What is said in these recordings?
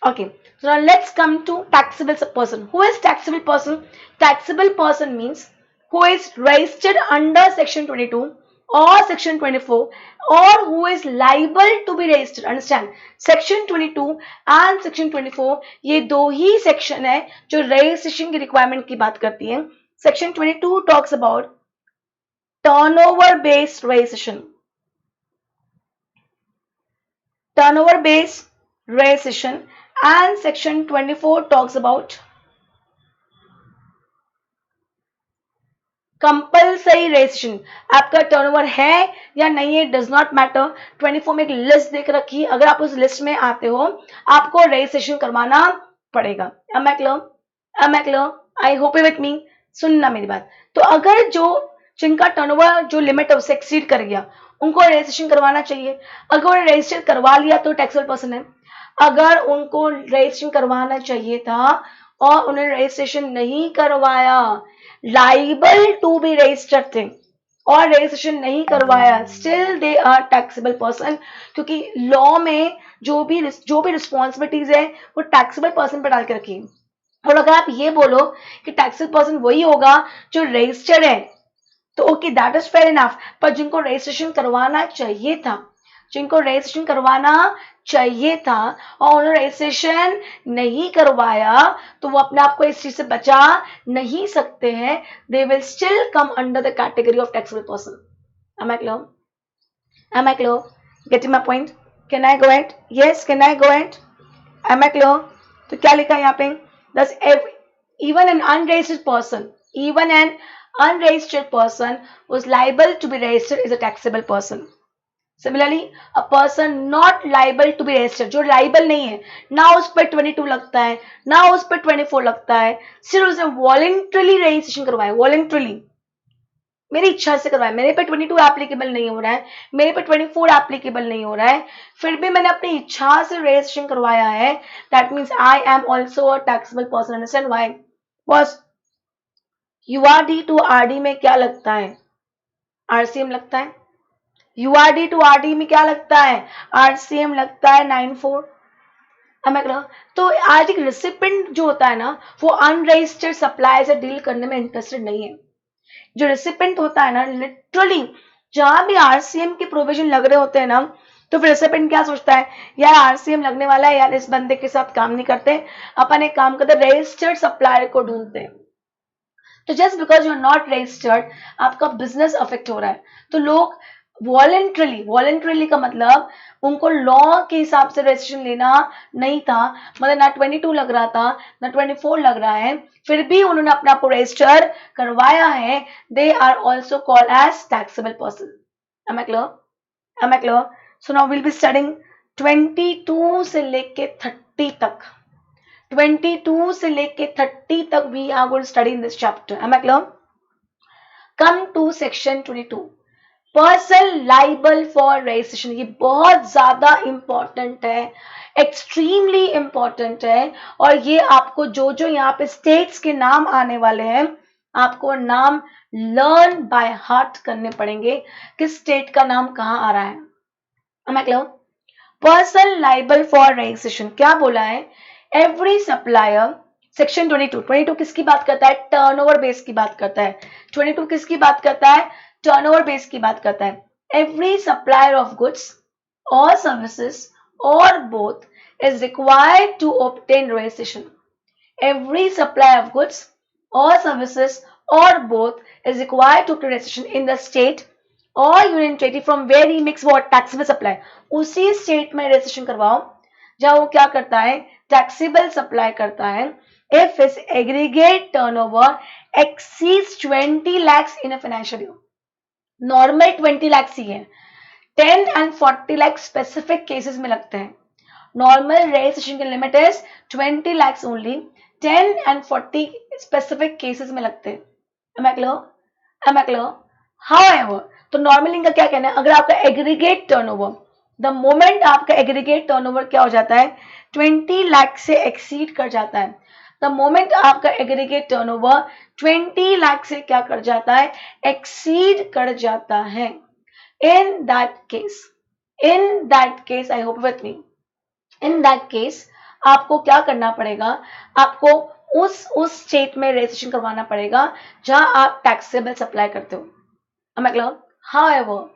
Okay, so now let's come to taxable person. Who is taxable person? Taxable person means who is registered under section 22 or section 24 or who is liable to be registered. Understand? Section 22 and section 24 ये दो ही section है जो registration की requirement की बात करती है. Section 22 talks about turnover based registration. Turnover based registration and section 24 talks about compulsory registration. आपका टर्नओवर है या नहीं है डज नॉट मैटर. 24 में एक लिस्ट देख रखी है, अगर आप उस लिस्ट में आते हो आपको रजिस्ट्रेशन करवाना पड़ेगा. am I clear? I hope you with me. सुनना मेरी बात. तो अगर जो जिनका टर्नओवर जो लिमिट है उससे एक्सीड कर गया उनको रजिस्ट्रेशन करवाना चाहिए. अगर उन्होंने रजिस्टर करवा लिया तो टैक्सेबल पर्सन है. अगर उनको रजिस्ट्रेशन करवाना चाहिए था और उन्होंने रजिस्ट्रेशन नहीं करवाया, लाइबल टू बी रजिस्टर्ड थे और रजिस्ट्रेशन नहीं करवाया, still they are taxable person. क्योंकि लॉ में जो भी रिस्पॉन्सिबिलिटीज है वो टैक्सेबल पर्सन पर डाल के रखी. और अगर आप ये बोलो कि टैक्सेबल पर्सन वही होगा जो रजिस्टर्ड है तो okay that is fair enough. पर जिनको रजिस्ट्रेशन करवाना चाहिए था और उन्होंने रजिस्ट्रेशन नहीं करवाया तो वो अपने आप को इस चीज से बचा नहीं सकते हैं. They will still come under the category of taxable person. am I clear? Getting my point? Can I go ahead? Yes, can I go ahead? am I clear? तो क्या लिखा है यहाँ पे? Thus even an unregistered person who is liable to be registered is a taxable person. Similarly, a person not liable to be registered, जो liable नहीं है, ना उस पर 22 लगता है ना उस पर 24 लगता है, सिर्फ उसने voluntarily रजिस्ट्रेशन करवाया. voluntarily मेरी इच्छा से करवाया, मेरे पे 22 एप्लीकेबल नहीं हो रहा है, मेरे पे 24 एप्लीकेबल नहीं हो रहा है, फिर भी मैंने अपनी इच्छा से रजिस्ट्रेशन करवाया है. That means I am also a taxable person. Understand why? Boss URD to RD में क्या लगता है? आरसीएम लगता है. यूआरडी टू आरडी में क्या लगता है? आरसीएम लगता है 94. तो आज एक रिसिपेंट जो होता है ना वो अनरजिस्टर्ड सप्लाई से डील करने में इंटरेस्टेड नहीं है. जो रिसिपेंट होता है ना लिटरली जहां भी आरसीएम के प्रोविजन लग रहे होते हैं ना तो फिर रिसिपेंट क्या सोचता है, यार आरसीएम लगने वाला है, यार इस बंदे के साथ काम नहीं करते, अपन एक काम करते रजिस्टर्ड सप्लायर को ढूंढते हैं. तो just because you are not registered आपका बिजनेस अफेक्ट हो रहा है. तो लोग वॉलंटरीली का मतलब उनको लॉ के हिसाब से रजिस्ट्रेशन लेना नहीं था, मतलब ना 22 लग रहा था ना 24 लग रहा है, फिर भी उन्होंने अपने आप को रजिस्टर करवाया है. They are also called as taxable person. am I clear? So now we'll be studying 22 से लेके 30 तक. 22 से लेके 30 तक we are going to study in this chapter. am I clear? Come to section 22. Person liable for registration. ये बहुत ज्यादा important है, एक्सट्रीमली इंपॉर्टेंट है. और ये आपको जो जो यहाँ पे स्टेट्स के नाम आने वाले हैं आपको नाम लर्न बाय हार्ट करने पड़ेंगे किस स्टेट का नाम कहाँ आ रहा है. पर्सन लाइबल फॉर रजिस्ट्रेशन क्या बोला है? Every supplier. सेक्शन 22 किसकी बात करता है? टर्नओवर बेस की बात करता है. 22 किसकी बात करता है? टर्नओवर बेस की बात करता है. एवरी सप्लायर ऑफ गुड्स और सर्विसेज और both is required to obtain registration. Every supplier of goods और सर्विसेज और both is required to obtain registration in the state और union territory from where he makes what taxable supply. उसी state में registration करवाओ जहां वो क्या करता है? टैक्सेबल सप्लाई करता है. If his aggregate turnover exceeds 20 lakhs in a financial year. Normal 20 lakhs ही है, 10 and 40 lakhs स्पेसिफिक केसेस में लगते हैं. नॉर्मल रजिस्ट्रेशन की limit is 20 lakhs only, 10 and 40 specific cases में लगते हैं. am I clear? However, तो नॉर्मल इनका क्या कहना है? अगर आपका एग्रीगेट टर्नओवर द मोमेंट आपका एग्रीगेट टर्नओवर क्या हो जाता है? 20 लाख से एक्सीड कर जाता है. द मोमेंट आपका एग्रीगेट टर्नओवर 20 लाख से क्या कर जाता है? एक्सीड कर जाता है. In that case I hope with me, in that case आपको क्या करना पड़ेगा, आपको उस स्टेट में रजिस्ट्रेशन करवाना पड़ेगा जहां आप टैक्सेबल सप्लाई करते हो। मतलब however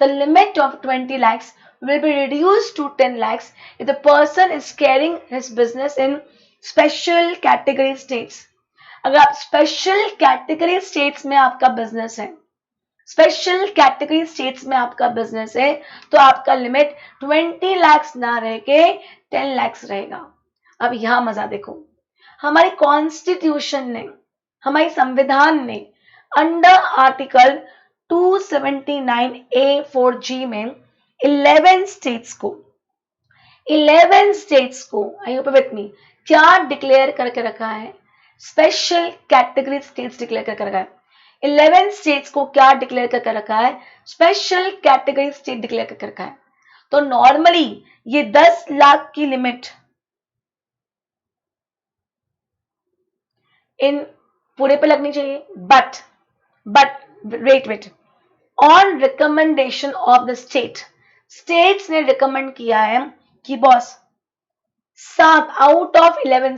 the limit of 20 lakhs will be reduced to 10 lakhs if the person is carrying his business in special category states। अगर आप स्पेशल कैटेगरी स्टेट्स में आपका बिजनेस है, स्पेशल कैटेगरी स्टेट्स में आपका बिजनेस है, तो आपका लिमिट 20 lakhs ना रह के 10 lakhs रहेगा। अब यहां मजा देखो, हमारी कॉन्स्टिट्यूशन ने, हमारी संविधान ने अंडर आर्टिकल 279A4G में 11 स्टेट्स को आई होप विथ मी क्या डिक्लेयर करके रखा है, स्पेशल कैटेगरी स्टेट्स डिक्लेयर करके रखा है। 11 स्टेट्स को क्या डिक्लेयर करके रखा है, स्पेशल कैटेगरी स्टेट डिक्लेयर करके रखा है। तो नॉर्मली ये 10 लाख की लिमिट इन पूरे पे लगनी चाहिए, but wait on recommendation of the states ने रिकमेंड किया है कि बॉस 7 आउट ऑफ 11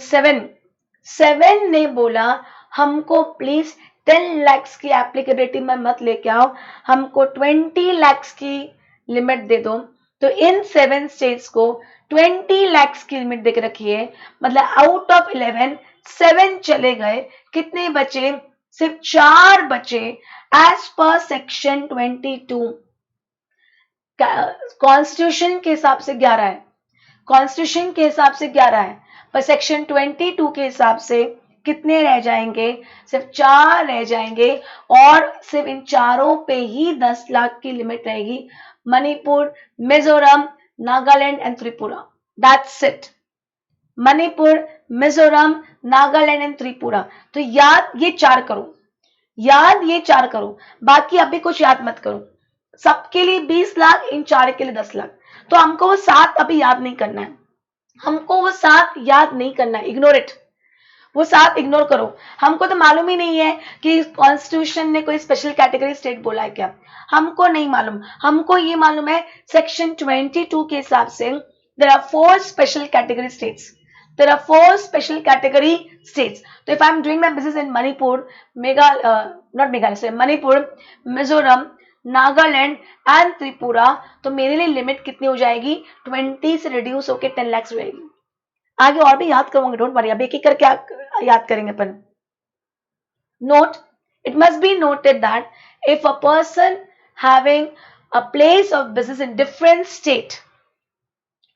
7 ने बोला हमको प्लीज 10 lakhs की एप्लीकेबिलिटी में मत लेके आओ, हमको 20 lakhs की लिमिट दे दो। तो इन 7 स्टेट्स को 20 lakhs की लिमिट दे के रखी है, मतलब आउट ऑफ 11 7 चले गए, कितने बचे, सिर्फ 4 बचे एज पर सेक्शन 22। कॉन्स्टिट्यूशन के हिसाब से 11 है, कॉन्स्टिट्यूशन के हिसाब से 11 है, पर सेक्शन 22 के हिसाब से कितने रह जाएंगे, सिर्फ 4 रह जाएंगे, और सिर्फ इन चारों पे ही 10 लाख की लिमिट रहेगी। Manipur, Mizoram, Nagaland and Tripura, that's it. Manipur, Mizoram, Nagaland and Tripura. तो याद ये 4 करो, याद ये 4 करो, बाकी अभी कुछ याद मत करो। सबके लिए 20 लाख, इन 4 के लिए 10 लाख। तो हमको वो 7 अभी याद नहीं करना है, हमको वो 7 याद नहीं करना है, इग्नोर इट, वो 7 इग्नोर करो। हमको तो मालूम ही नहीं है कि कॉन्स्टिट्यूशन ने कोई स्पेशल कैटेगरी स्टेट बोला है क्या, हमको नहीं मालूम। हमको ये मालूम है सेक्शन 22 के हिसाब से there are 4 special category states, there are 4 special category states. So if I am doing my business in Manipur, Manipur, Mizoram, Nagaland and Tripura, तो मेरे लिए लिमिट कितनी हो जाएगी, 20 से रिड्यूस होकर 10 lakhs हो जाएगी। आगे और भी याद करूंगा, डोंट वरी, अब एक एक करके याद करेंगे अपन। Note, it must be noted that if a person having a place of business in different state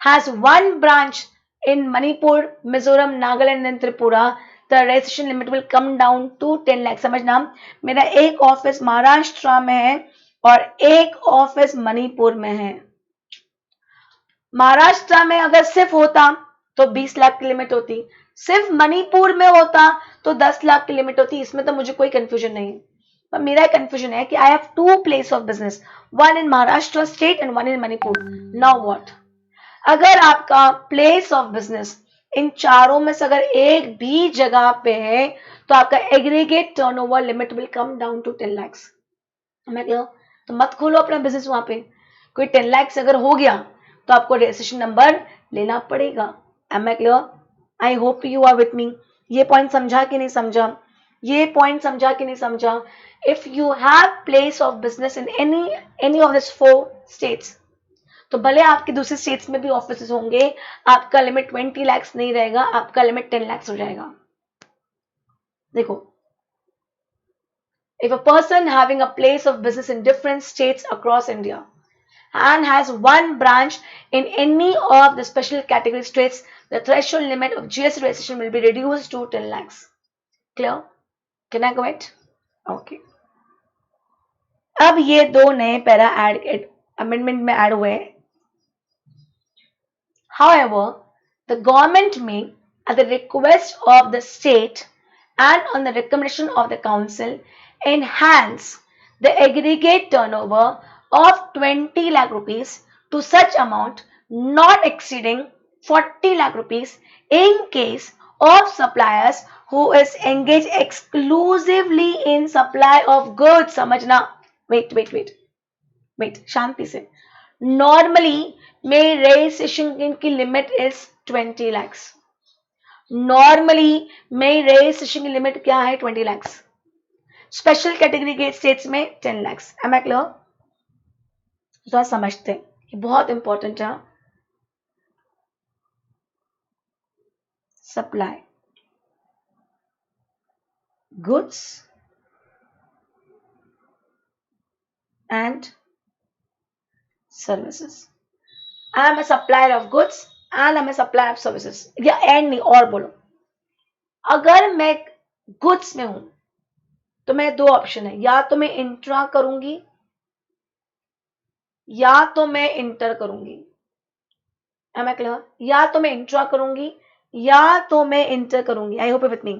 has one branch in Manipur, Mizoram, Nagaland and Tripura, the registration limit will come down to 10 lakhs। समझना, मेरा एक office Maharashtra में है और एक office Manipur में है। महाराष्ट्र में अगर सिर्फ होता तो 20 लाख की लिमिट होती, सिर्फ मणिपुर में होता तो 10 लाख की लिमिट होती। इसमें तो मुझे कोई कंफ्यूजन नहीं है, पर मेरा कंफ्यूजन है कि I have 2 place of business, one in Maharashtra state and one in Manipur. Now what, अगर आपका प्लेस ऑफ बिजनेस इन चारों में से अगर एक भी जगह पे है तो आपका aggregate turnover limit will come down to 10 lakhs। मैं क्लियर? तो मत खोलो अपना बिजनेस वहां पे, कोई 10 lakhs अगर हो गया तो आपको रजिस्ट्रेशन नंबर लेना पड़ेगा। Am I clear? I hope you are with me. ये पॉइंट समझा कि नहीं समझा, ये पॉइंट समझा कि नहीं समझा। If you have place of business in any of this 4 states, तो भले आपके दूसरे स्टेट्स में भी ऑफिस होंगे, आपका लिमिट 20 lakhs नहीं रहेगा, आपका लिमिट 10 lakhs हो जाएगा। देखो, if a person having a place of business in different states across India and has one branch in any of the special category states, the threshold limit of GST registration will be reduced to 10 lakhs. Clear? Can I go ahead? Okay. अब ये 2 नए para amendment में add हुए। However, the government may, at the request of the state and on the recommendation of the council, enhance the aggregate turnover of 20 lakh rupees to such amount not exceeding 40 lakh rupees in case of suppliers who is engaged exclusively in supply of goods। समझना, wait, शांति से। Normally, मेरी registration की limit is 20 lakhs. Normally मेरी registration की limit क्या है? 20 lakhs. Special category के states में 10 lakhs. M I clear? तो समझते हैं, ये बहुत इंपॉर्टेंट है. Supply goods and services. I am a supplier of goods and I am a supplier of services. या एंड नहीं, और बोलो. अगर मैं गुड्स में हूं तो मैं दो ऑप्शन है, या तो मैं इंट्रा करूंगी या तो मैं इंटर करूंगी. Am I clear? या तो मैं इंट्रा करूंगी या तो मैं इंटर करूंगी. I hope with me.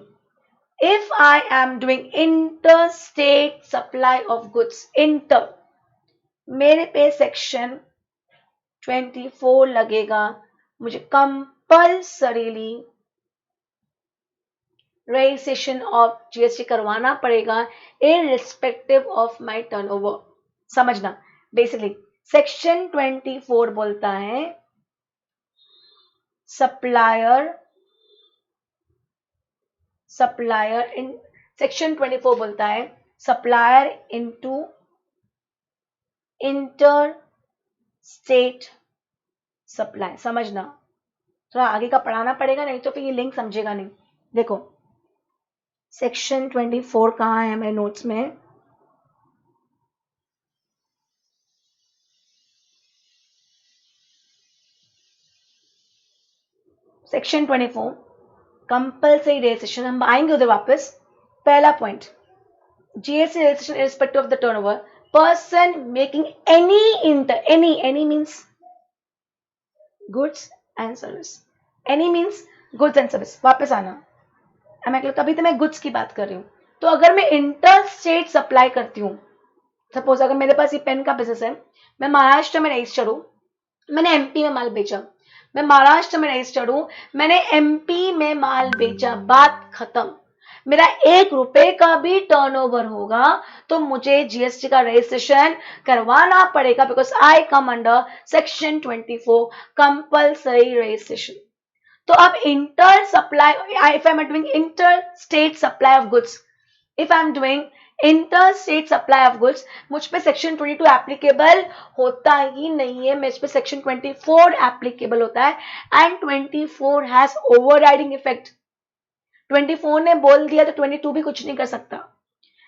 If I am doing inter state supply of goods, inter, मेरे पे सेक्शन 24 लगेगा. मुझे कंपल्सरीली रजिस्ट्रेशन ऑफ जीएसटी करवाना पड़ेगा इररिस्पेक्टिव ऑफ माय टर्नओवर. समझना, बेसिकली सेक्शन 24 बोलता है सप्लायर इन, सेक्शन 24 बोलता है supplier into inter state supply. समझना, थोड़ा आगे का पढ़ाना पड़ेगा, नहीं तो फिर ये लिंक समझेगा नहीं. देखो सेक्शन 24 कहाँ है मेरे नोट्स में? Section 24 compulsory registration. हम आएंगे उधर वापस. पहला point, GST registration irrespective of the turnover, person making any means goods and service. Any means goods and service. वापस आना. कभी तो मैं गुड्स की बात कर रही हूं. तो अगर मैं इंटर स्टेट सप्लाई करती हूँ, सपोज अगर मेरे पास ये पेन का बिजनेस है, मैं महाराष्ट्र में रजिस्टर्ड हूं, मैंने एमपी में माल बेचा. मैं महाराष्ट्र में रजिस्टर्ड हूं, मैंने एमपी में माल बेचा, बात खत्म. मेरा 1 रुपए का भी टर्नओवर होगा तो मुझे जीएसटी का रजिस्ट्रेशन करवाना पड़ेगा, because I come under section 24 compulsory registration. तो अब inter supply, if I am doing inter state supply of goods, if I am doing inter state supply of goods, मुझ पे सेक्शन 22 एप्लीकेबल होता ही नहीं है. मुझ पे सेक्शन 24 एप्लीकेबल होता है. And 24 has overriding effect. 24 ने बोल दिया तो 22 भी कुछ नहीं कर सकता.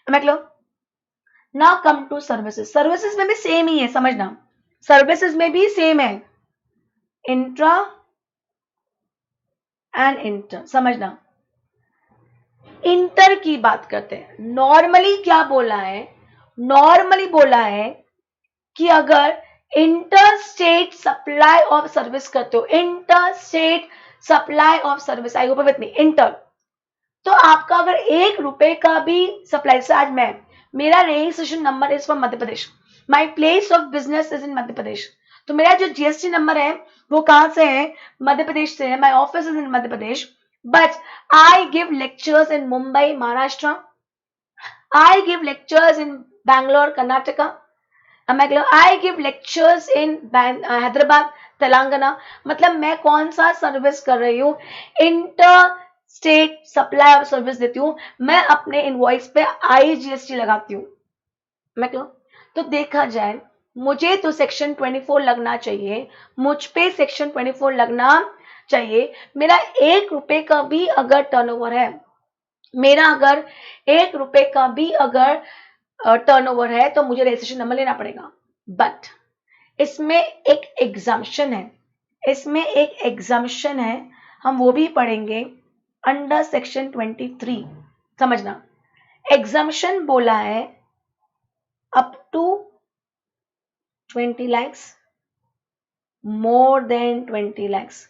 मतलब now come to services. Services में भी सेम ही है, समझना. सर्विसेज में भी सेम है, इंट्रा एंड इंटर. समझना, इंटर की बात करते हैं. नॉर्मली क्या बोला है? नॉर्मली बोला है कि अगर inter state supply of service करते हो, inter state supply of service, I hope with me, inter, तो आपका अगर 1 रुपए का भी सप्लाई से, आज मेरा registration number is from Madhya Pradesh, my place of business is in Madhya Pradesh, तो मेरा जो जीएसटी नंबर है वो कहां से है? मध्य प्रदेश से है. My office is in Madhya Pradesh, but I give lectures in Mumbai Maharashtra, I give lectures in Bangalore Karnataka, I give lectures in Hyderabad Telangana. मतलब मैं कौन सा सर्विस कर रही हूँ? Inter state supply of service देती हूँ. मैं अपने इनवॉइस पे आईजीएसटी लगाती हूँ. तो देखा जाए मुझे तो सेक्शन 24 लगना चाहिए, मुझ पे सेक्शन 24 लगना चाहिए. मेरा 1 रुपए का भी अगर टर्नओवर है, मेरा अगर 1 रुपए का भी अगर टर्नओवर है तो मुझे रजिस्ट्रेशन नंबर लेना पड़ेगा. बट इसमें एक एग्जम्पशन है, इसमें एक एग्जम्पशन है, हम वो भी पढ़ेंगे अंडर सेक्शन 23. समझना, एग्जम्पशन बोला है up to 20 lakhs, more than 20 lakhs,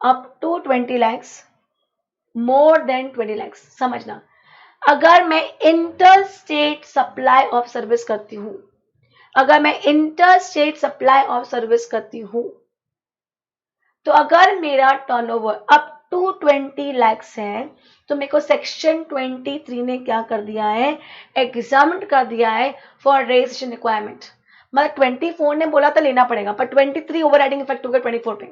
up to 20 lakhs, more than 20 lakhs. समझना, अगर मैं inter state supply of service करती हूं, अगर मैं inter state supply of service करती हूं, तो अगर मेरा टर्नओवर अप टू 20 lakhs है तो मेरे को सेक्शन 23 ने क्या कर दिया है? एग्जाम्ड कर दिया है फॉर रजिस्ट्रेशन रिक्वायरमेंट. मतलब 24 ने बोला था लेना पड़ेगा, पर 23 ओवरराइडिंग इफेक्ट होगा 24 पे.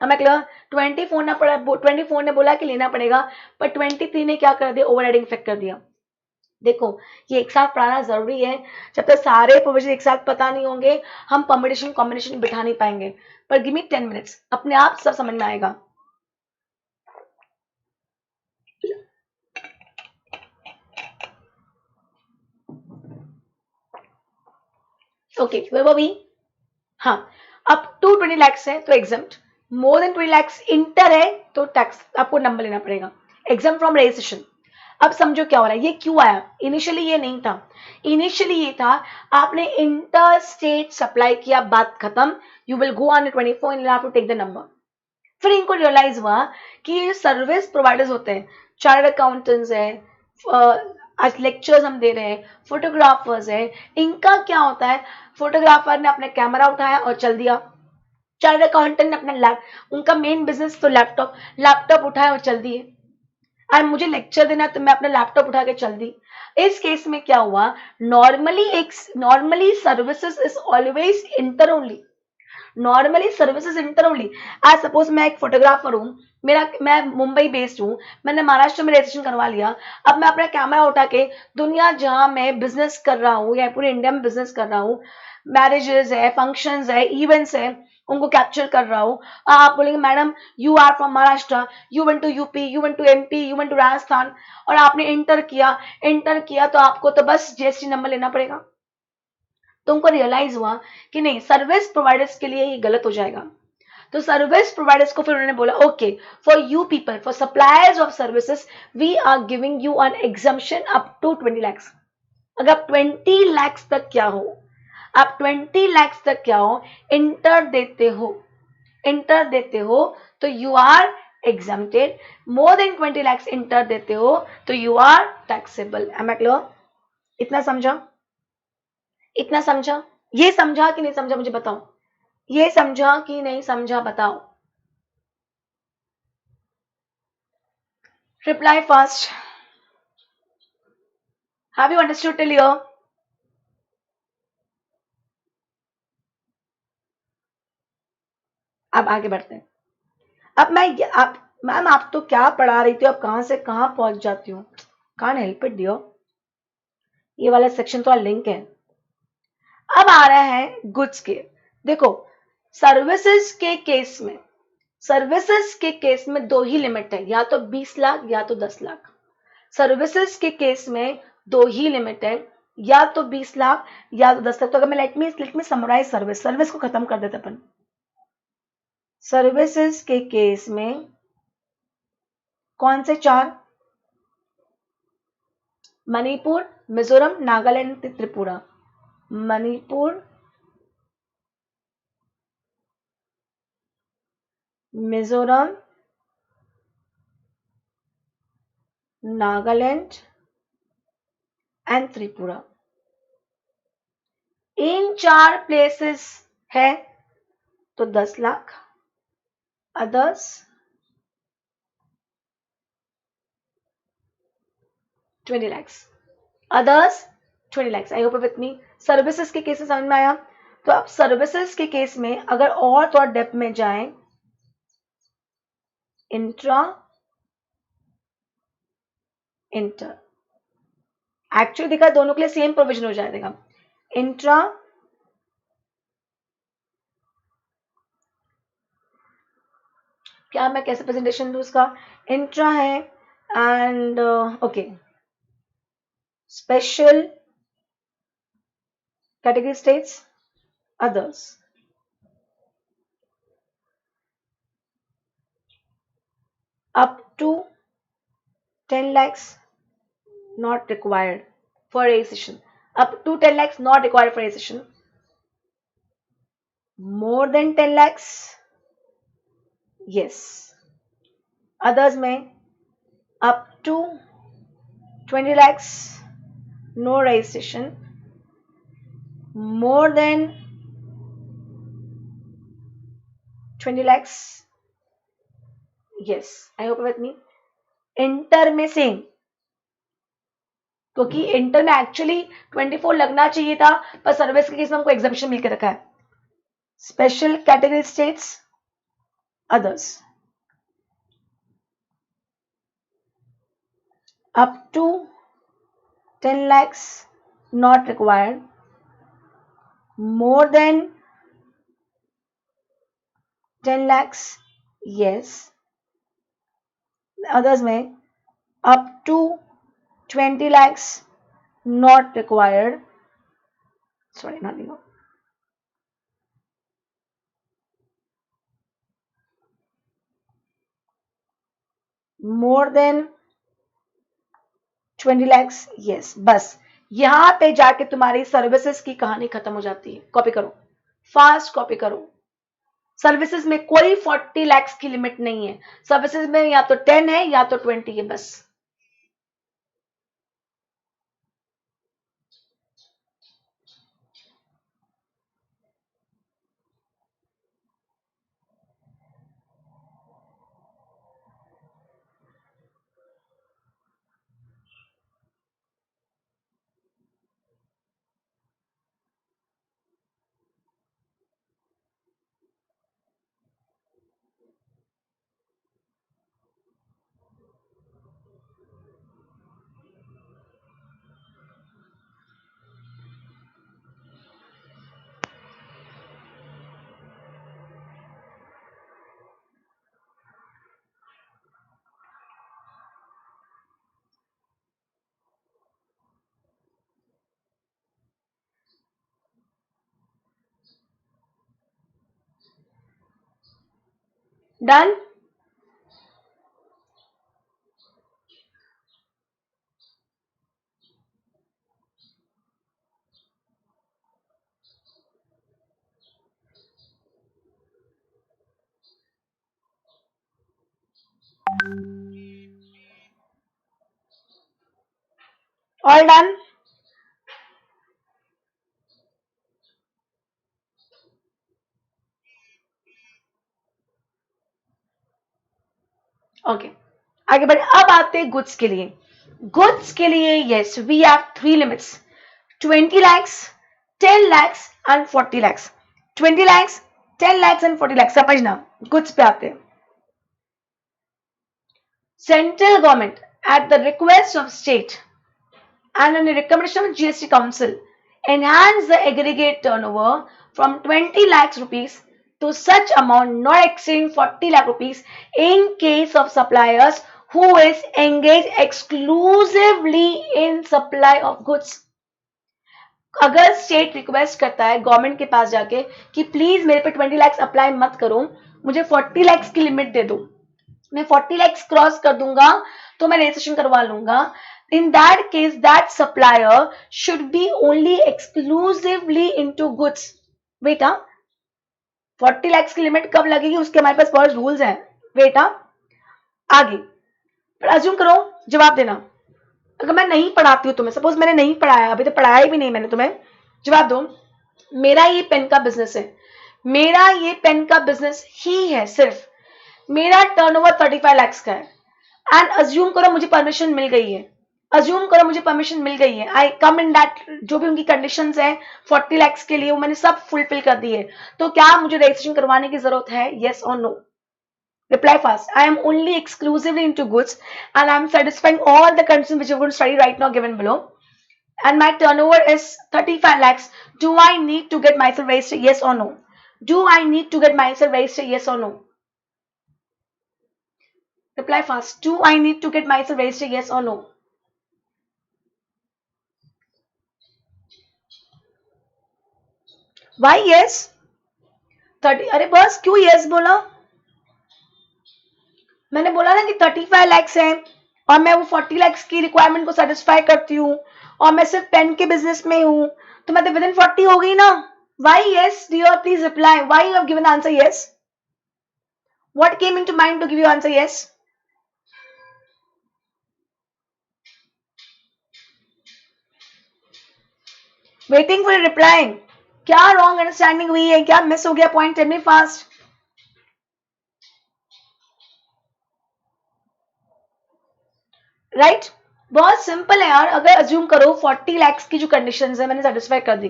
हमें क्लियर? 24 ना पड़ा, 24 ने बोला कि लेना पड़ेगा, पर 23 ने क्या कर दिया, ओवरराइडिंग इफेक्ट कर दिया। देखो ये एक साथ पढ़ाना जरूरी है, जब तक सारे प्रोविजन एक साथ पता नहीं होंगे हम परमिटेशन कॉम्बिनेशन बिठा नहीं पाएंगे। पर गिव मी 10 मिनट्स, अपने आप सब समझ में आएगा। ओके वो भी, हाँ, अप टू 20 lakhs है तो एग्जाम्प्ट, मोर देन 20 lakhs इंटर है तो टैक्स आपको नंबर लेना पड़ेगा, एग्जाम फ्रॉम रजिस्ट्रेशन। अब समझो क्या हो रहा है, ये क्यों आया, इनिशियली ये नहीं था, इनिशियली ये था आपने इंटर स्टेट सप्लाई किया, बात खत्म, you will go on 24 and have to take the number. फिर इनको रियलाइज हुआ कि ये सर्विस प्रोवाइडर्स होते हैं, चार्टर्ड अकाउंटेंट्स है, आज लेक्चर्स हम दे रहे हैं, फोटोग्राफर्स है, इनका क्या होता है, फोटोग्राफर ने अपना कैमरा उठाया और चल दिया, चार्टर्ड अकाउंटेंट ने अपना उनका मेन बिजनेस तो लैपटॉप, लैपटॉप उठाया और चल दिए, और मुझे लेक्चर देना तो मैं अपना लैपटॉप उठा के चल दी। इस केस में क्या हुआ, normally services is always inter only, normally services inter only. आज सपोज मैं एक फोटोग्राफर हूँ, मैं मुंबई बेस्ड हूँ, मैंने महाराष्ट्र में रजिस्ट्रेशन करवा लिया, अब मैं अपना कैमरा उठा के दुनिया जहां मैं बिजनेस कर रहा हूँ या पूरे इंडिया में बिजनेस कर रहा हूँ, मैरिजेस है, फंक्शंस है, इवेंट्स है, उनको कैप्चर कर रहा हूँ, आप बोलेंगे madam you are from Maharashtra, you went to UP, you went to MP, you went to Rajasthan, और आपने इंटर किया तो आपको तो बस जीएसटी नंबर लेना पड़ेगा। तो उनको रियलाइज हुआ कि नहीं, सर्विस प्रोवाइडर्स के लिए ये गलत हो जाएगा, तो सर्विस प्रोवाइडर्स को फिर उन्होंने बोला okay for you people, for suppliers of services we are giving you an exemption up to 20 lakhs। अगर आप 20 lakhs तक क्या हो, आप 20 lakhs तक क्या हो, इंटर देते हो तो you are exempted, more than 20 lakhs enter देते हो तो you are taxable. Am I clear? इतना समझा, इतना समझा, ये समझा कि नहीं समझा मुझे बताओ, ये समझा कि नहीं समझा बताओ, reply fast. Have you understood till here? अब आगे बढ़ते हैं। अब आप मैम आप तो क्या पढ़ा रही थी, अब कहां से कहां पहुंच जाती हूँ, कान हेल्प इट डियर, ये वाला सेक्शन तो लिंक है। अब आ रहा है गुड्स के। देखो सर्विसेज के केस में, सर्विसेज के केस में दो ही लिमिट है, या तो 20 लाख या तो 10 लाख। सर्विसेज के केस में दो ही लिमिट है, या तो 20 लाख या तो 10 लाख। तो अगर मैं लेट मी समराइज सर्विस को खत्म कर देते अपन। सर्विसेज के केस में कौन से चार, मणिपुर, मिजोरम, नागालैंड, त्रिपुरा। मणिपुर, मिजोरम, नागालैंड एंड त्रिपुरा, इन चार प्लेसेस है तो 10 lakh, others 20 lakhs, others 20 lakhs। I hope with me services के केस में समझ में आया। तो अब सर्विसेज के केस में अगर और थोड़ा डेप्थ में जाएं, इंट्रा, इंटर, एक्चुअली देखा दोनों के लिए सेम प्रोविजन हो जाएगा। इंट्रा, क्या मैं कैसे प्रेजेंटेशन दूं उसका, इंट्रा है and okay, special category states, others, up to 10 lakhs not required for registration, up to 10 lakhs not required for registration, more than 10 lakhs yes, others में up to 20 lakhs no registration, more than 20 lakhs yes। I hope with me. Inter में same, क्योंकि inter में actually 24 लगना चाहिए था, पर service के case में हमको एग्जाम्पशन मिलकर रखा है। Special category states others. Up to 10 lakhs not required. More than 10 lakhs yes. Others में up to 20 lakhs not required. Sorry, not you. More than 20 lakhs yes. बस यहां पे जाके तुम्हारी सर्विसेज की कहानी खत्म हो जाती है. कॉपी करो, फास्ट कॉपी करो. सर्विसेज में कोई 40 lakhs की लिमिट नहीं है. सर्विसेज में या तो 10 है या तो 20 है बस. डन. All done. ओके आगे बढ़े. अब आते हैं गुड्स के लिए. गुड्स के लिए yes we have 3 limits. 20 lakhs, 10 lakhs and 40 lakhs. 20 lakhs, 10 lakhs and 40 lakhs. समझना. गुड्स पे आते हैं. Central government at the request of state and on the recommendation of GST Council enhance the aggregate turnover from 20 lakhs rupees to such amount not exceeding 40 lakh rupees in case of suppliers who is engaged exclusively in supply of goods. अगर state request करता है government के पास जाके कि please मेरे पे 20 lakhs apply मत करो, मुझे 40 lakhs की लिमिट दे दो, मैं 40 lakhs क्रॉस कर दूंगा तो मैं रजिस्ट्रेशन करवा लूंगा. In that case, that supplier should be only exclusively into goods. बेटा 40 lakhs की लिमिट कब लगेगी उसके हमारे पास बहुत रूल्स हैं बेटा. आगे अज्यूम करो, जवाब देना. अगर मैं नहीं पढ़ाती हूँ तुम्हें, सपोज मैंने नहीं पढ़ाया, अभी तो पढ़ाया भी नहीं मैंने तुम्हें, जवाब दो. मेरा ये पेन का बिजनेस है, मेरा ये पेन का बिजनेस ही है सिर्फ, मेरा टर्नओवर 35 lakhs का है. एंड अज्यूम करो मुझे परमिशन मिल गई है, अज्यूम करो मुझे परमिशन मिल गई है, आई कम इन दैट, जो भी उनकी कंडीशंस है 40 lakhs के लिए वो मैंने सब फुलफिल कर दी है, तो क्या मुझे रजिस्ट्रेशन करवाने की जरूरत है? येस और no? Reply fast. I am only exclusively into goods and I am satisfying all the conditions which you going to study right now given below and my turnover is 35 lakhs. Do I need to get myself registered? Yes or no? Do I need to get myself registered? Yes or no? Reply fast. Do I need to get myself registered? Yes or no? Why yes? 30. अरे बस क्यों yes बोला? मैंने बोला ना कि 35 lakhs है और मैं वो 40 lakhs की रिक्वायरमेंट को सेटिस्फाई करती हूँ और मैं सिर्फ पेन के बिजनेस में हूँ, तो मैं तो विद इन 40 हो गई ना. Why yes? Dear, please reply. Why you have given the answer yes? What came into mind to give you answer yes? Waiting for a reply. क्या रॉन्ग अंडरस्टैंडिंग हुई है, क्या मिस हो गया point? Tell me fast. Right बहुत simple है यार. अगर अज्यूम करो 40 lakhs की जो कंडीशंस है मैंने सेटिस्फाई कर दी,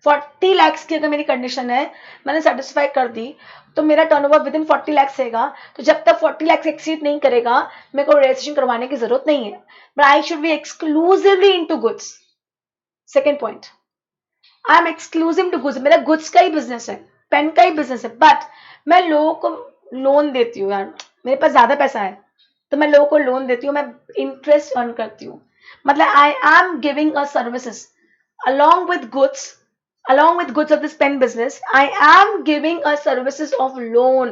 40 lakhs की अगर मेरी कंडीशन है, मैंने सेटिस्फाई कर दी, तो मेरा टर्नओवर विद इन 40 lakhs रहेगा। तो जब तक 40 lakhs एक्सीड नहीं करेगा, मेरे को रजिस्ट्रेशन करवाने की जरूरत नहीं है। But I should be exclusively into goods. Second point, I am exclusive to goods, मेरा गुड्स का ही बिजनेस है, पेन का ही बिजनेस है, बट मैं लोगों को लोन देती हूँ। यार मेरे पास ज्यादा पैसा है तो मैं लोगों को लोन देती हूँ, मैं इंटरेस्ट अर्न करती हूँ। मतलब I am giving a services along with goods, along with goods of this pen business, I am giving a services of loan.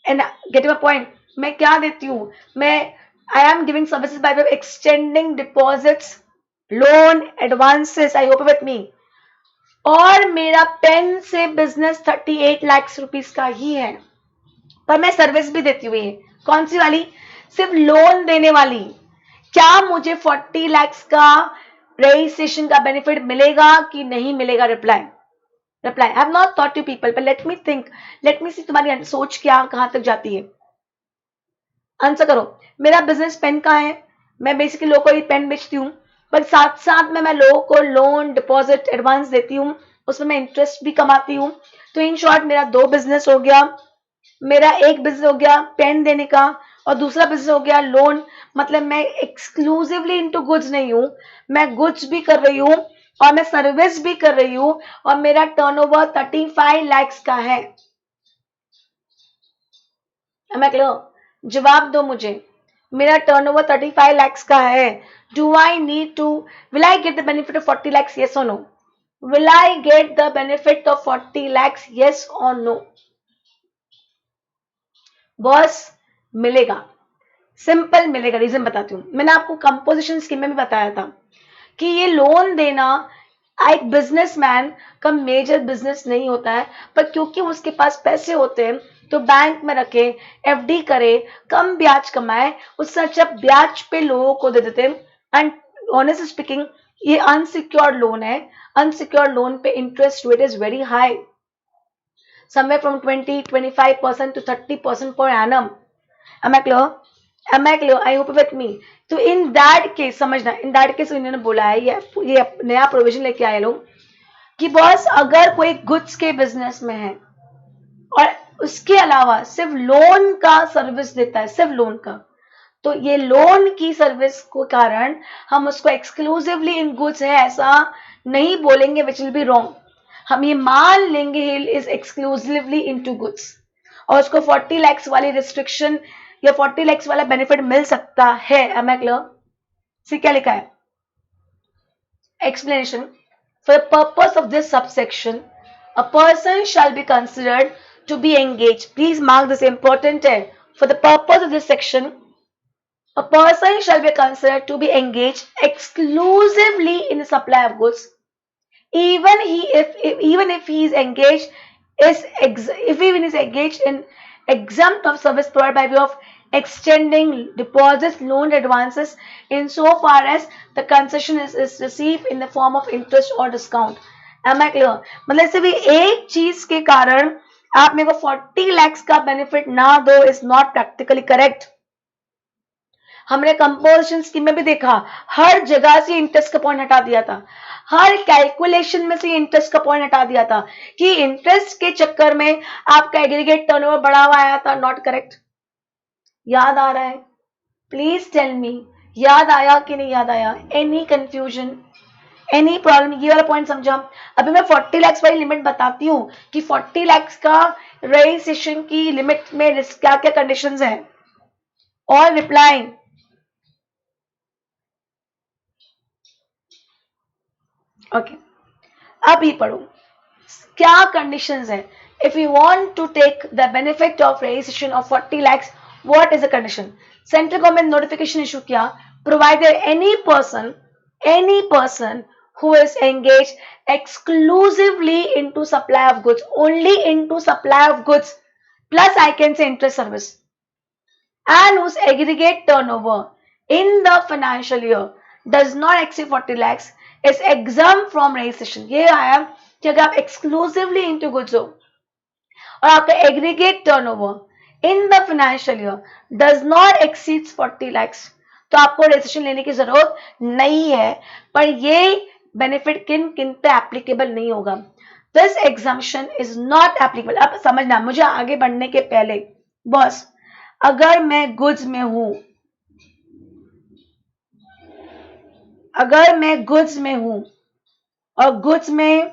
And getting my point, मैं क्या देती हूँ, मैं I am giving services by way of extending deposits, loan, advances. I hope with me. और मेरा pen से business 38 lakh rupees का ही है, पर मैं सर्विस भी देती हुई है। कौन सी वाली? सिर्फ लोन देने वाली। क्या मुझे 40 लाख का रजिस्ट्रेशन का बेनिफिट मिलेगा कि नहीं मिलेगा? Reply I have not thought to people, पर let me think, let me see तुम्हारी सोच क्या कहां तक जाती है। आंसर करो। मेरा बिजनेस पेन का है, मैं बेसिकली लोगों को पेन बेचती हूँ, पर साथ साथ में मैं लोगों को लोन, डिपॉजिट, एडवांस देती हूँ, उसमें मैं इंटरेस्ट भी कमाती हूँ। तो इन शॉर्ट मेरा 2 बिजनेस हो गया। मेरा एक बिजनेस हो गया पेन देने का और दूसरा बिजनेस हो गया लोन। मतलब मैं एक्सक्लूसिवली इनटू गुड्स नहीं हूं, मैं गुड्स भी कर रही हूं और मैं सर्विस भी कर रही हूं, और मेरा टर्नओवर 35 लाख का है। मैं क्लियर? जवाब दो मुझे, मेरा टर्नओवर 35 लाख का है। Do I need to, will I get the benefit of 40 lakhs? yes or no? Will I get the benefit of 40 lakhs? yes or no? Boss मिलेगा, सिंपल मिलेगा। रीजन बताती हूँ। मैंने आपको कंपोजिशन स्कीम में भी बताया था कि ये लोन देना एक बिजनेसमैन का मेजर बिजनेस नहीं होता है, पर क्योंकि उसके पास पैसे होते हैं तो बैंक में रखे, एफडी करे, कम ब्याज कमाए, उससे अच्छा ब्याज पे लोगों को दे देते हैं। एंड ऑनेस्टली स्पीकिंग, ये अनसिक्योर्ड लोन है। अनसिक्योर्ड लोन पे interest rate is very high, somewhere from 20-25% to 30% per annum. Am I clear? Am I clear? I hope with me. तो in that case समझना, in that case इन्होंने बोला है, ये नया प्रोविजन लेके आए लोग कि बॉस अगर कोई गुड्स के बिजनेस में है और उसके अलावा सिर्फ लोन का सर्विस देता है, सिर्फ लोन का, तो ये लोन की सर्विस को कारण हम उसको एक्सक्लूसिवली इन गुड्स है ऐसा नहीं बोलेंगे, विच विल बी रॉन्ग। हम ये मान लेंगे he is exclusively into goods और उसको 40 lakhs वाली रिस्ट्रिक्शन या 40 lakhs वाला बेनिफिट मिल सकता है। M I clear? सी क्या लिखा है? Explanation, for the purpose of this subsection a person shall be considered to be engage. Please mark this, important है। For the purpose of this section a person shall be considered to be engaged exclusively in the supply of goods, even if he is engaged in exempt of service provided by way of extending deposits, loan, advances, in so far as the concession is received in the form of interest or discount. Am I clear? मतलब सिर्फ एक चीज के कारण आप मेरे को 40 lakhs का बेनिफिट ना दो इज नॉट प्रैक्टिकली करेक्ट। हमने कंपोजिशन स्कीम में भी देखा, हर जगह से इंटरेस्ट का पॉइंट हटा दिया था, हर कैलकुलेशन में से इंटरेस्ट का पॉइंट हटा दिया था कि इंटरेस्ट के चक्कर में आपका एग्रीगेट टर्नओवर बढ़ा हुआ आया था। Not correct. याद आ रहा है? प्लीज टेल मी, याद आया कि नहीं याद आया? Any confusion, any problem? ये वाला पॉइंट समझा? अभी मैं 40 lakhs वाली लिमिट बताती हूँ कि 40 lakhs का रजिस्ट्रेशन की लिमिट में क्या क्या कंडीशंस हैं। और रिप्लाई ओके, अब ही पढ़ो क्या कंडीशंस है। If you want to take the benefit of registration of 40 lakhs, what is the condition? Central government notification issue किया, provided any person who is engaged exclusively into supply of goods, only into supply of goods, plus I can say interest service, and whose aggregate turnover in the financial year does not exceed 40 lakhs is exempt from registration. ये आया कि अगर आप exclusively into goods हो और आपका aggregate turnover in the financial year does not exceed 40 lakhs, तो आपको रजिस्ट्रेशन लेने की जरूरत नहीं है। पर ये बेनिफिट किन किन पे एप्लीकेबल नहीं होगा. This exemption is not applicable. अब समझना, मुझे आगे बढ़ने के पहले बॉस, अगर मैं गुड्स में हूं, अगर मैं गुड्स में हूं और गुड्स में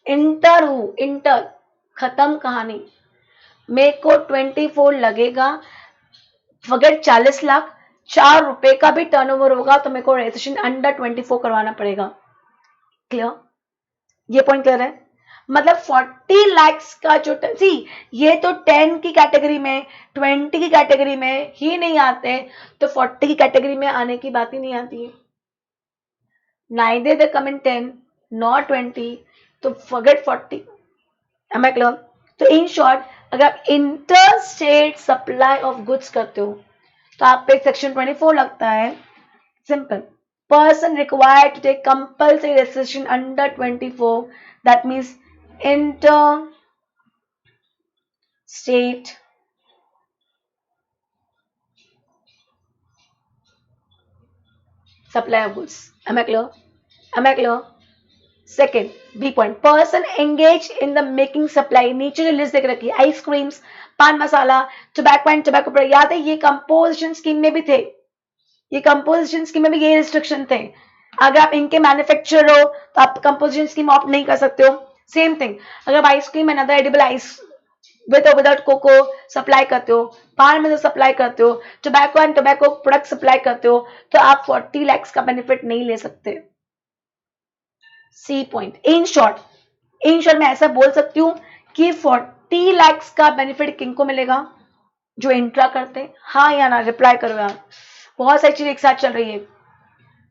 इंटर हूं, इंटर, खत्म कहानी, मेरे को 24 लगेगा, फॉरगेट 40 लाख, 4 रुपए का भी टर्नओवर होगा तो मेरे को रजिस्ट्रेशन अंडर 24 करवाना पड़ेगा. क्लियर? ये पॉइंट क्लियर है? मतलब 40 लाख का जो सी, ये तो 10 की कैटेगरी में, 20 की कैटेगरी में ही नहीं आते, तो 40 की कैटेगरी में आने की बात ही नहीं आती है. neither they come in 10 nor 20, तो forget 40. Am I clear? तो इन शॉर्ट, अगर आप inter state supply of goods करते हो तो आप पे सेक्शन 24 लगता है. Simple. Person required to take compulsory registration under 24, that means inter state supply of goods. Am I clear? Am I clear? Second, B point. Person engaged in the making supply. नीचे जो list देख रखी है, ice creams, पान मसाला, tobacco and tobacco product, याद है ये composition scheme में भी थे, ये कंपोजिशन स्कीम में भी ये रिस्ट्रिक्शन थे. अगर आप इनके मैन्युफैक्चरर हो तो आप कंपोजिशन स्कीम ऑप्ट नहीं कर सकते हो. सेम थिंग, अगर आप ice cream and other edible ice with और विदाउट कोको सप्लाई करते हो, पान में सप्लाई करते हो, tobacco and tobacco product supply करते हो, तो आप 40 लाख का बेनिफिट नहीं ले सकते. C point. इन शॉर्ट मैं ऐसा बोल सकती हूँ कि 40 लाख का बेनिफिट किनको मिलेगा? जो इंट्रा करते हैं. हाँ या ना, रिप्लाई करो यार, बहुत सारी चीजें एक साथ चल रही है.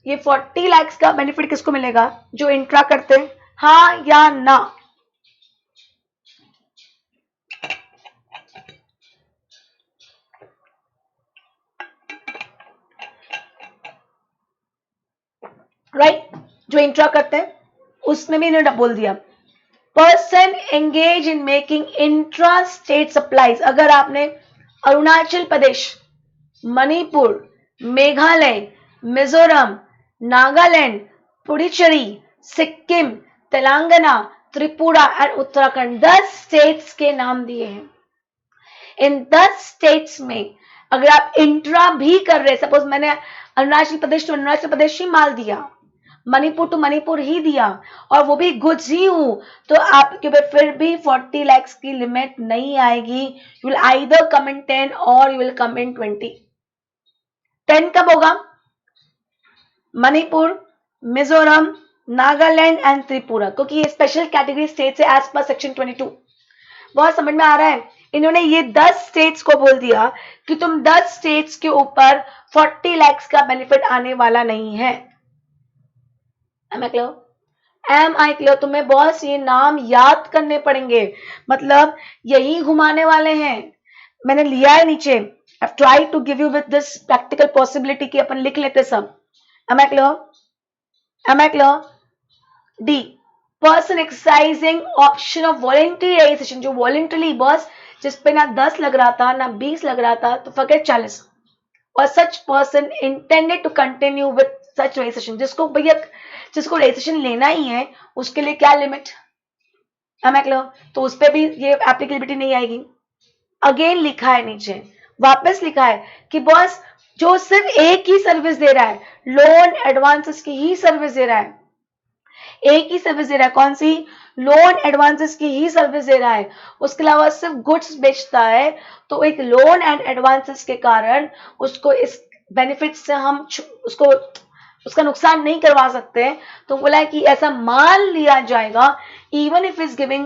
ये 40 लाख का बेनिफिट किसको मिलेगा? जो इंट्रा करते हैं. हाँ या ना? राइट, जो इंट्रा करते हैं उसमें भी इन्होंने बोल दिया. Person engage in making intra state supplies. अगर आपने अरुणाचल प्रदेश, मणिपुर, मेघालय, मिजोरम, नागालैंड, पुडुचेरी, सिक्किम, तेलंगाना, त्रिपुरा एंड उत्तराखंड 10 स्टेट्स के नाम दिए हैं. इन 10 स्टेट्स में अगर आप इंट्रा भी कर रहे, सपोज मैंने अरुणाचल प्रदेश टू अरुणाचल प्रदेश ही माल दिया, मणिपुर टू मणिपुर ही दिया, और वो भी गुड्स ही हूं, तो आपके फिर भी 40 लाख की लिमिट नहीं आएगी. यू विल आइदर कम इन 10 और यू विल कम इन 20. 10 कब होगा? मणिपुर, मिजोरम, नागालैंड एंड त्रिपुरा, क्योंकि ये स्पेशल कैटेगरी स्टेट्स है एज पर सेक्शन 22. बहुत समझ में आ रहा है? इन्होंने ये 10 स्टेट्स को बोल दिया कि तुम 10 स्टेट्स के ऊपर 40 लाख का बेनिफिट आने वाला नहीं है. Am I clear? Am I clear? तुम्हें बहुत ये नाम याद करने पड़ेंगे, मतलब यही घुमाने वाले हैं. मैंने लिया है नीचे. I've tried to give you with this practical possibility कि अपन लिख लेते सब. Am I clear? Am I clear? D. Person exercising option of voluntary registration. जो voluntarily बस जिसपे ना 10 लग रहा था ना 20 लग रहा था, तो फॉरगेट 40. और such person intended to continue with such registration. जिसको भैया, जिसको रजिस्ट्रेशन लेना ही है उसके लिए क्या लिमिट? Am I clear? तो उस पर भी ये एप्लीकेबिलिटी नहीं आएगी. अगेन लिखा है नीचे, वापस लिखा है कि बॉस जो सिर्फ एक ही सर्विस दे रहा है, लोन एडवांसेस की ही सर्विस दे रहा है, एक ही सर्विस दे रहा है. कौन सी? लोन एडवांसेस की ही सर्विस दे रहा है, उसके अलावा सिर्फ गुड्स बेचता है, तो एक लोन एंड एडवांसेस के कारण उसको इस बेनिफिट से हम उसको उसका नुकसान नहीं करवा सकते. तो बोला है कि ऐसा मान लिया जाएगा, even if he's giving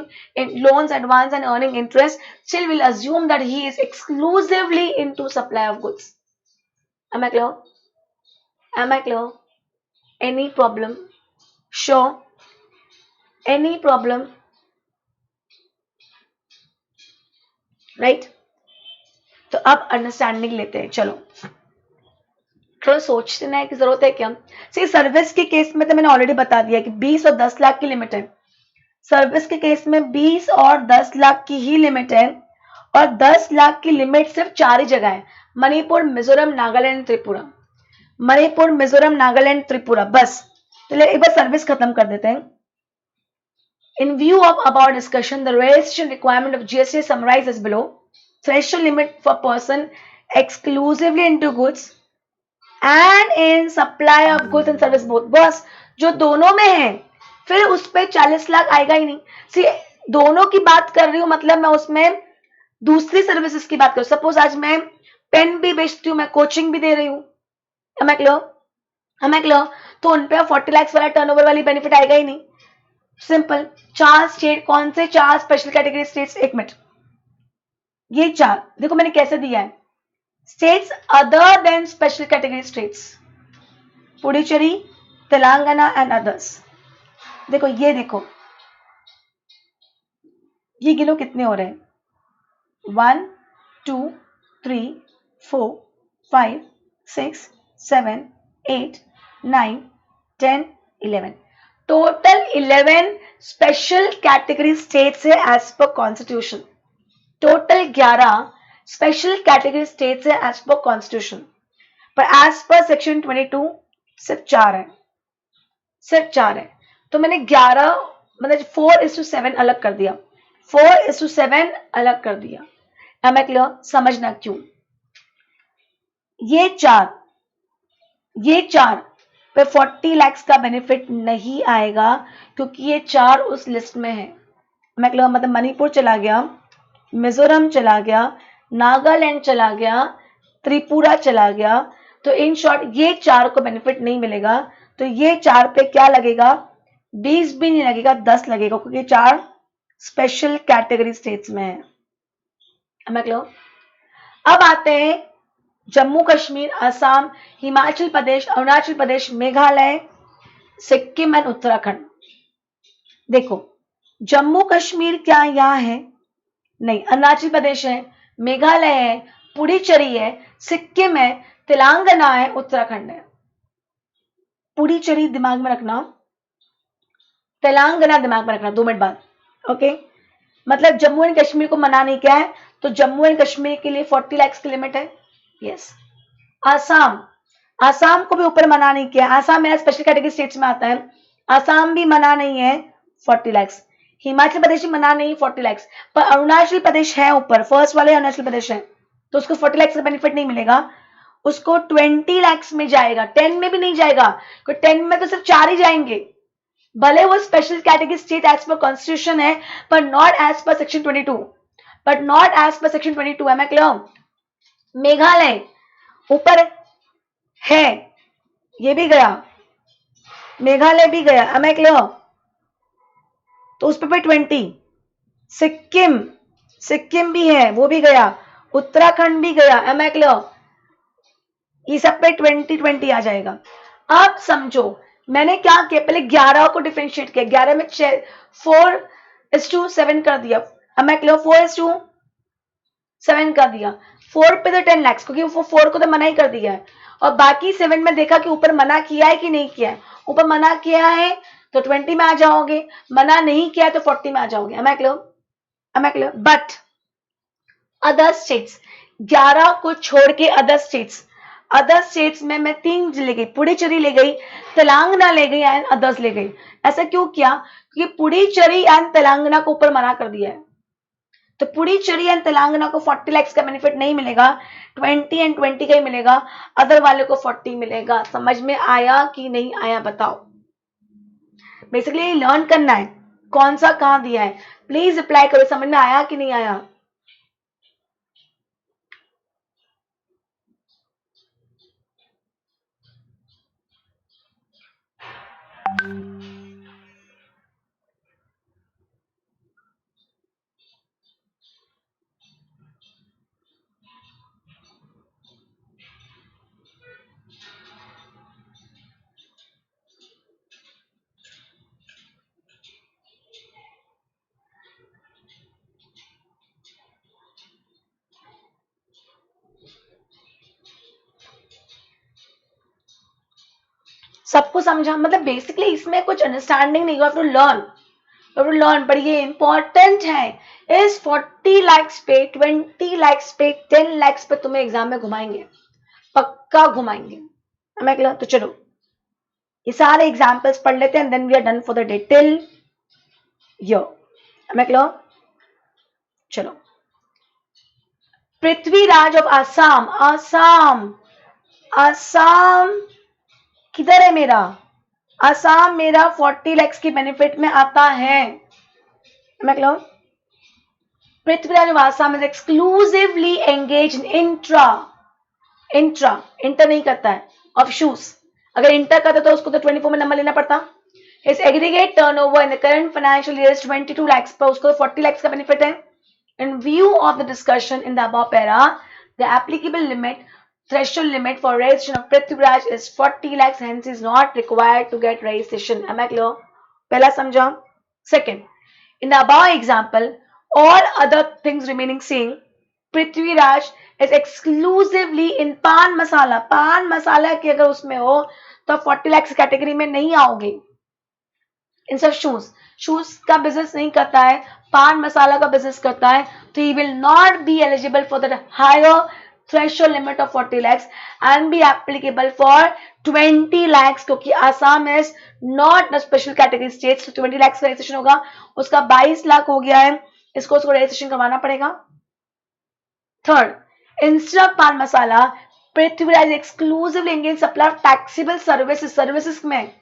loans, advance and earning interest, still we'll assume that he is exclusively into supply of goods. Am I clear? Am I clear? Any problem? Sure. Any problem? Right? तो अब understanding लेते हैं. चलो थोड़ा सोचने की जरूरत है क्या? सी, सर्विस के केस में तो मैंने ऑलरेडी बता दिया कि 20 और 10 लाख की लिमिट है. सर्विस के केस में 20 और 10 लाख की ही लिमिट है, और 10 लाख की लिमिट सिर्फ 4 ही जगह है, मणिपुर, मिजोरम, नागालैंड, त्रिपुरा. मणिपुर, मिजोरम, नागालैंड, त्रिपुरा, बस। चलिए एक बार सर्विस खत्म कर देते हैं। In view of above discussion, the registration requirement of GST is summarized as below. Threshold limit for person exclusively into goods and in supply of goods and service both. बस जो दोनों में है फिर उस पर 40 लाख आएगा ही नहीं। सी दोनों की बात कर रही हूँ, मतलब मैं उसमें दूसरी सर्विसेज की बात करूँ। सपोज आज मैं पेन भी बेचती हूँ, मैं कोचिंग भी दे रही हूँ, तो उन पे 40 लाख वाला टर्नओवर वाली बेनिफिट आएगा ही नहीं। सिंपल। 4 स्टेट, कौन से 4 स्पेशल कैटेगरी स्टेट्स? एक मिनट, ये 4 देखो मैंने कैसे दिया है। States other than special category states, Puducherry, Telangana and others. देखो ये देखो, ये गिनो कितने हो रहे हैं? 1 2 3 4 5 6 7 8 9 10 11, टोटल 11 स्पेशल कैटेगरी स्टेट्स है as per constitution. Total 11 special category states है एज पर कॉन्स्टिट्यूशन, पर एज पर सेक्शन 22 सिर्फ 4 है, सिर्फ 4 है। तो मैंने 11 मतलब 4:7 अलग कर दिया, 4:7 अलग कर दिया। अब मैं क्लियर? समझना क्यों। ये 4 पे 40 लाख का बेनिफिट नहीं आएगा क्योंकि ये 4 उस लिस्ट में है। मैं क्लियर? मतलब मणिपुर चला गया, मिजोरम चला गया, नागालैंड चला गया, त्रिपुरा चला गया, तो इन शॉर्ट ये 4 को बेनिफिट नहीं मिलेगा। तो ये 4 पे क्या लगेगा? 20 भी नहीं लगेगा, 10 लगेगा, क्योंकि 4 स्पेशल कैटेगरी स्टेट्स में है। अब आते हैं जम्मू कश्मीर, असम, हिमाचल प्रदेश, अरुणाचल प्रदेश, मेघालय, सिक्किम एंड उत्तराखंड। देखो जम्मू कश्मीर क्या यहाँ है? नहीं। अरुणाचल प्रदेश है, मेघालय है, पुडुचेरी है, सिक्किम है, तेलंगाना है, उत्तराखंड है। पुडुचेरी दिमाग में रखना, तेलंगाना दिमाग में रखना 2 मिनट बाद। ओके, मतलब जम्मू एंड कश्मीर को मना नहीं किया है, तो जम्मू एंड कश्मीर के लिए 40 लाख की लिमिट है। यस। आसाम को भी ऊपर मना नहीं किया, आसाम मेरा स्पेशल कैटेगरी स्टेट्स में आता है, आसाम भी मना नहीं है 40 लाख। हिमाचल प्रदेश भी मना नहीं 40 लाख, पर अरुणाचल प्रदेश है ऊपर, फर्स्ट वाले अरुणाचल प्रदेश है, तो उसको 40 लाख का बेनिफिट नहीं मिलेगा, उसको 20 लाख में जाएगा, 10 में भी नहीं जाएगा, क्योंकि 10 में तो सिर्फ 4 ही जाएंगे। भले वो special category state as per constitution है, पर not as per section 22, but not as per section 22 है। मैं क्लियर? मेघालय ऊपर है, ये भी गया, मेघालय भी गया, am I clear? तो उस पे 20। सिक्किम भी है, वो भी गया, उत्तराखंड भी गया, am I clear? ये सब पे 20 आ जाएगा। अब समझो मैंने क्या किया, पहले 11 को डिफरेंशिएट किया, 11 में 4:7 कर दिया, am I clear? 4:7 कर दिया, 4 पे तो 10 लाख, क्योंकि वो 4 को तो मना ही कर दिया है, और बाकी 7 में देखा कि ऊपर मना किया है कि नहीं किया है। ऊपर मना किया है तो 20 में आ जाओगे, मना नहीं किया है तो 40 में आ जाओगे। am I clear? But other states, 11 को छोड़ के अदर स्टेट्स में मैं 3 ले गई, पुडुचेरी ले गई, तेलंगाना ले गई एंड अदर्स ले गई। ऐसा क्यों किया? क्योंकि पुडुचेरी एंड तेलंगाना को ऊपर मना कर दिया है, तो पुडुचेरी एंड तेलंगाना को 40 लाख का बेनिफिट नहीं मिलेगा, 20 एंड 20 का ही मिलेगा, अदर वाले को 40 मिलेगा। समझ में आया कि नहीं आया बताओ? बेसिकली लर्न करना है कौन सा कहां दिया है, प्लीज रिप्लाई करो, समझ में आया कि नहीं आया? सबको समझा? मतलब बेसिकली इसमें कुछ अंडरस्टैंडिंग नहीं, टू लर्न, पर ये इंपॉर्टेंट है। इस 40 लाख पे, 20 लाख पे, 10 लाख पे तुम्हें एग्जाम में घुमाएंगे, पक्का घुमाएंगे। Am I clear? तो चलो ये सारे एग्जाम्पल्स पढ़ लेते हैं, then we are done for the day till यर. Am I clear? चलो. पृथ्वीराज ऑफ आसाम. आसाम किधर है मेरा? आसाम मेरा 40 lakhs की बेनिफिट में आता है. Am I clear? Prithviraj of Assam is exclusively engage in inter नहीं करता है ऑफ शूज. अगर इंटर करता तो उसको तो 24 में नंबर लेना पड़ता. His aggregate turnover in the current financial year is 22 lakhs, पर उसको 40 lakhs का बेनिफिट है. In view of the discussion in the above para, the applicable limit, threshold limit for registration of Prithviraj is 40 lakhs, hence is not required to get registration. Am I clear? पहला समझा. Second, in the above example, all other things remaining same, Prithviraj is exclusively in पान मसाला. पान मसाला की अगर उसमें हो तो 40 lakhs category में नहीं आओगे. इन सब शूज का बिजनेस नहीं करता है, पान मसाला का बिजनेस करता है, तो he will not be eligible for the higher threshold limit of 40 lakhs and be applicable for 20 lakhs, क्योंकि Assam is not a special category state. 20 lakhs का रजिस्ट्रेशन होगा, उसका 22 लाख हो गया है, इसको उसको रजिस्ट्रेशन करवाना पड़ेगा. Third, instead of pan masala, Prithviraj exclusively engage supply of taxable services में.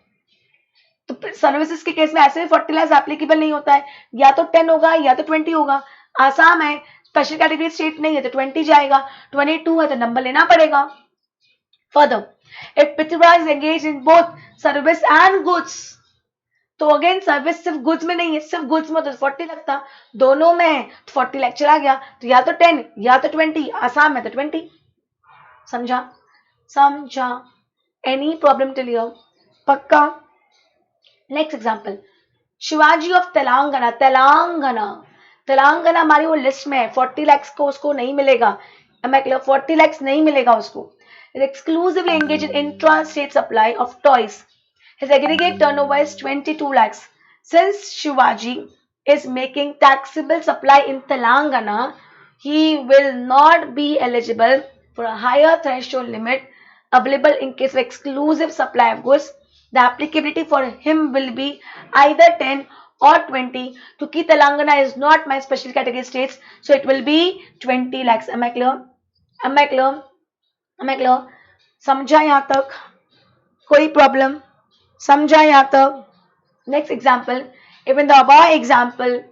तो सर्विसेज के केस में ऐसे भी 40 lakhs एप्लीकेबल नहीं होता है, या तो 10 होगा या तो 20 होगा. आसाम है, स्पेशल कैटेगरी स्टेट नहीं है, तो 20 जाएगा. 22 है तो नंबर लेना पड़ेगा. Further, if Prithviraj engage in both service and goods, तो अगेन सर्विस सिर्फ गुड्स में नहीं है, सिर्फ गुड्स में तो 40 लाख था, दोनों में है तो 40 लाख चला गया. तो या तो 10 या तो 20. आसाम में तो 20. समझा? Any problem till here? पक्का? Next example, Shivaji of Telangana हमारी वो लिस्ट में है. 40 lakhs को उसको नहीं मिलेगा. 40 lakhs नहीं मिलेगा उसको. is exclusively engaged in intra-state supply of toys. His aggregate turnover is 22 lakhs. Since Shivaji is making taxable supply in Telangana, he will not be eligible for a higher threshold limit available in case of exclusive supply of goods. The applicability for him will be either 10 or 20. क्योंकि Telangana is not my special category states, so it will be 20 lakhs. Am I clear? समझा यहाँ तक? कोई problem? समझा यहाँ तक? Next example, if in the above example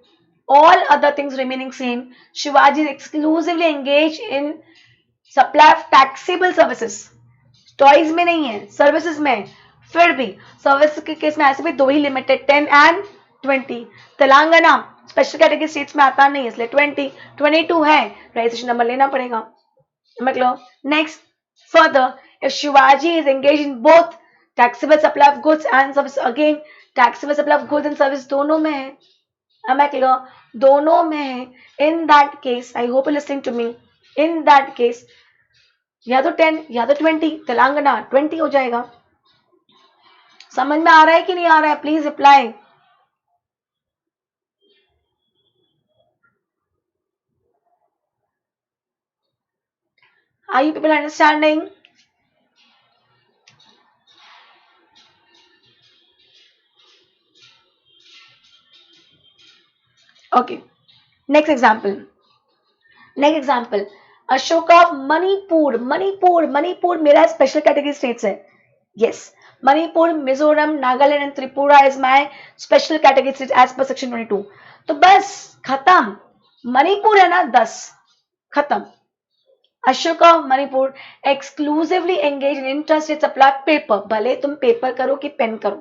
all other things remaining same, Shivaji is exclusively engaged in supply of taxable services. Toys में नहीं है, सर्विसेज में. फिर भी सर्विस के केस में ऐसे भी दो ही limited, 10 and 20. Telangana special category states में आता नहीं है, इसलिए 22 है, रजिस्ट्रेशन नंबर लेना पड़ेगा. मतलब next, further, if Shivaji is engage in both taxable supply of goods and service, again taxable supply of goods and service दोनों में है. दोनों में है. In that case, I hope you listening to me, in that case या तो 10 या तो 20. तेलंगाना 20 हो जाएगा. समझ में आ रहा है कि नहीं आ रहा है? Please reply. Are you people understanding? Okay, next example, Ashoka Manipur मेरा स्पेशल कैटेगरी स्टेट्स है. Yes, Manipur, Mizoram, Nagaland and Tripura is my special category state as per section 22. तो बस खत्म. मणिपुर है ना, 10 खत्म. Ashoka Manipur exclusively engage in intrastate supply paper. भले तुम पेपर करो कि पेन करो,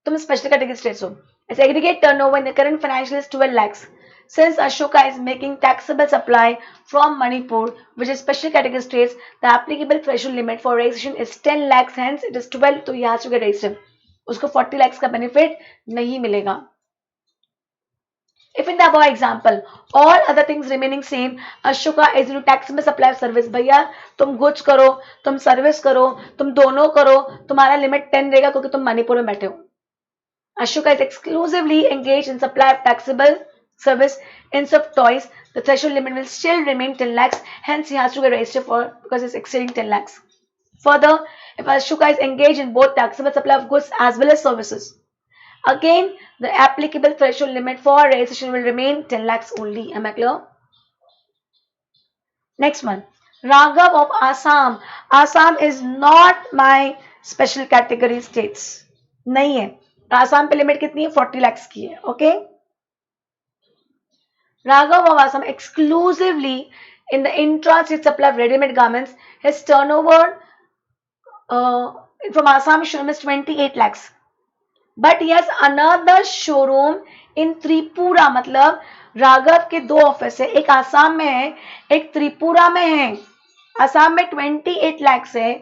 तुम स्पेशल कैटेगरी स्टेट्स हो. Its aggregate turnover in the current financial is 12 lakhs. Since Ashoka is making taxable supply from Manipur, which is special category states, the applicable threshold limit for registration is 10 lakhs. Hence, it is 12, तो he has to get registered. उसको 40 lakhs का benefit नहीं मिलेगा. If in the above example, all other things remaining same, Ashoka is into taxable supply of service. भैया तुम goods करो, तुम service करो, तुम दोनों करो, तुम्हारा limit 10 रहेगा क्योंकि तुम मणिपुर में बैठे हो. Ashoka is exclusively engaged in supply of taxable service instead of toys. The threshold limit will still remain 10 lakhs. Hence, he has to get registered for because it's exceeding 10 lakhs. Further, if Ashoka is engaged in both taxable supply of goods as well as services, again the applicable threshold limit for registration will remain 10 lakhs only. Am I clear? Next one, Raghav of Assam. Assam is not my special category states. नहीं है. आसाम पे limit कितनी है? 40 lakhs की है. Okay. Raghav of Assam exclusively in the intra-state supply of ready-made garments, his turnover from Assam showroom is 28 lakhs. But he has another showroom in Tripura. मतलब राघव के दो ऑफिस है, एक आसाम में है, एक त्रिपुरा में है. आसाम में 28 lakhs है,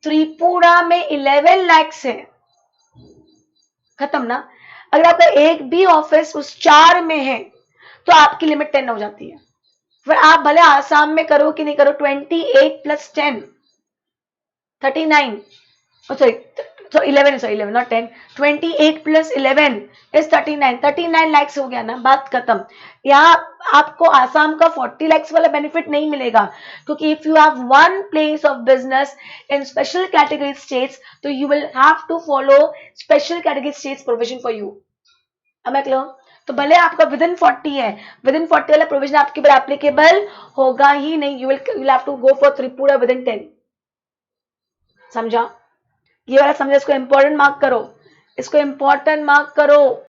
त्रिपुरा में 11 lakhs है. खत्म ना. अगर आपका एक भी ऑफिस उस 4 में है तो आपकी लिमिट 10 हो जाती है. फिर आप भले आसाम में करो कि नहीं करो, 28 + 10 39. So 11 not 10. 28 + 11 is 39. 39 lakhs हो गया ना, बात खत्म. यहाँ आपको आसाम का 40 lakhs वाला बेनिफिट नहीं मिलेगा, क्योंकि if you have one place of business in special category states तो you will have to follow special category states provision for you. Am I clear? तो भले आपका विद इन 40 है, विद इन 40 वाला प्रोविजन आपके ऊपर एप्लीकेबल होगा ही नहीं. You will have to go for Tripura within 10. समझा? ये वाला समझा. इसको इंपॉर्टेंट मार्क करो, इसको इंपॉर्टेंट मार्क करो.